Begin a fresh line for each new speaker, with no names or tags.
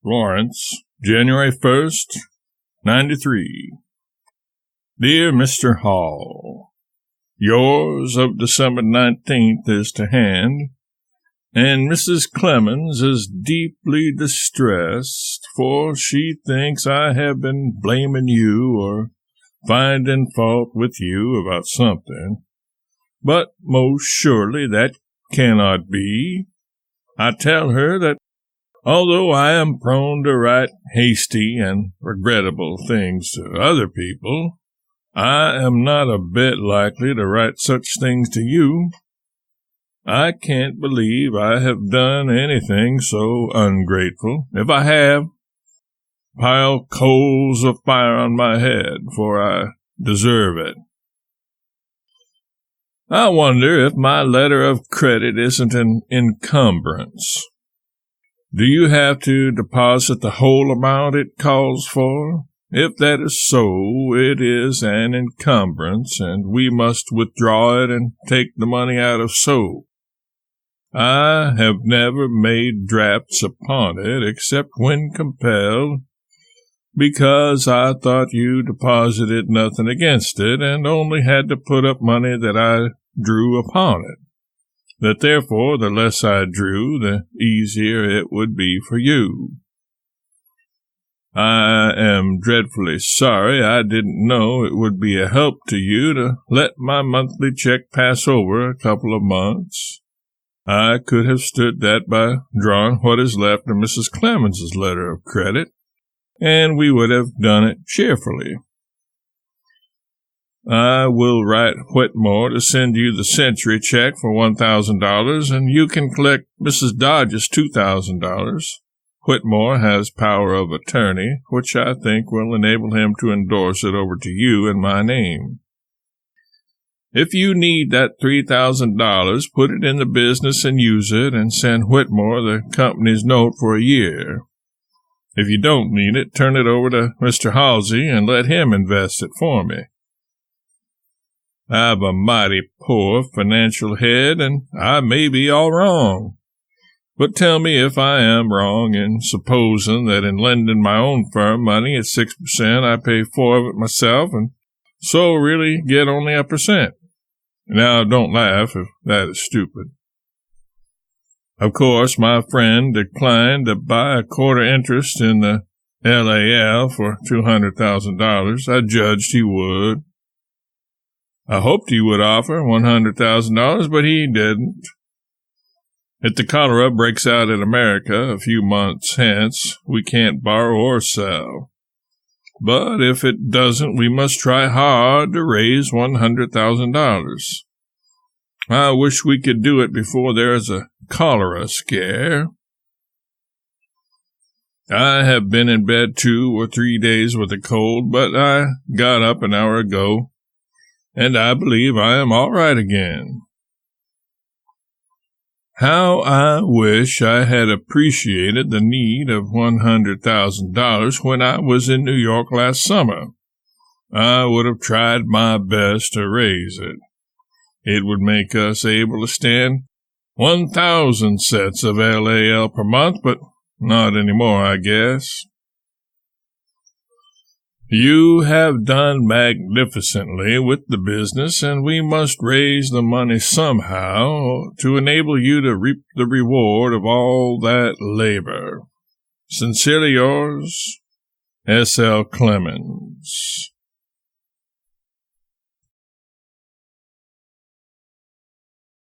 Florence, January 1st, 93. Dear Mr. Hall, yours of December 19th is to hand, and Mrs. Clemens is deeply distressed, for she thinks I have been blaming you or finding fault with you about something. But most surely that cannot be. I tell her that although I am prone to write hasty and regrettable things to other people, I am not a bit likely to write such things to you. I can't believe I have done anything so ungrateful. If I have, pile coals of fire on my head, for I deserve it. I wonder if my letter of credit isn't an encumbrance. Do you have to deposit the whole amount it calls for? If that is so, it is an encumbrance, and we must withdraw it and take the money out of soap. I have never made drafts upon it, except when compelled, because I thought you deposited nothing against it, and only had to put up money that I drew upon it. That therefore the less I drew, the easier it would be for you. I am dreadfully sorry I didn't know it would be a help to you to let my monthly check pass over a couple of months. I could have stood that by drawing what is left of Mrs. Clemens's letter of credit, and we would have done it cheerfully. I will write Whitmore to send you the Century check for $1,000, and you can collect Mrs. Dodge's $2,000. Whitmore has power of attorney, which I think will enable him to endorse it over to you in my name. If you need that $3,000, put it in the business and use it, and send Whitmore the company's note for a year. If you don't need it, turn it over to Mr. Halsey and let him invest it for me. I've a mighty poor financial head, and I may be all wrong. But tell me if I am wrong in supposing that in lending my own firm money at 6%, I pay 4 of it myself, and so really get only 1%. Now, don't laugh if that is stupid. Of course, my friend declined to buy a quarter interest in the LAL for $200,000. I judged he would. I hoped he would offer $100,000, but he didn't. If the cholera breaks out in America a few months hence, we can't borrow or sell. But if it doesn't, we must try hard to raise $100,000. I wish we could do it before there is a cholera scare. I have been in bed 2 or 3 days with a cold, but I got up an hour ago, and I believe I am all right again. How I wish I had appreciated the need of $100,000 when I was in New York last summer. I would have tried my best to raise it. It would make us able to stand 1,000 sets of LAL per month, but not anymore, I guess. You have done magnificently with the business, and we must raise the money somehow to enable you to reap the reward of all that labor. Sincerely yours, S.L. Clemens.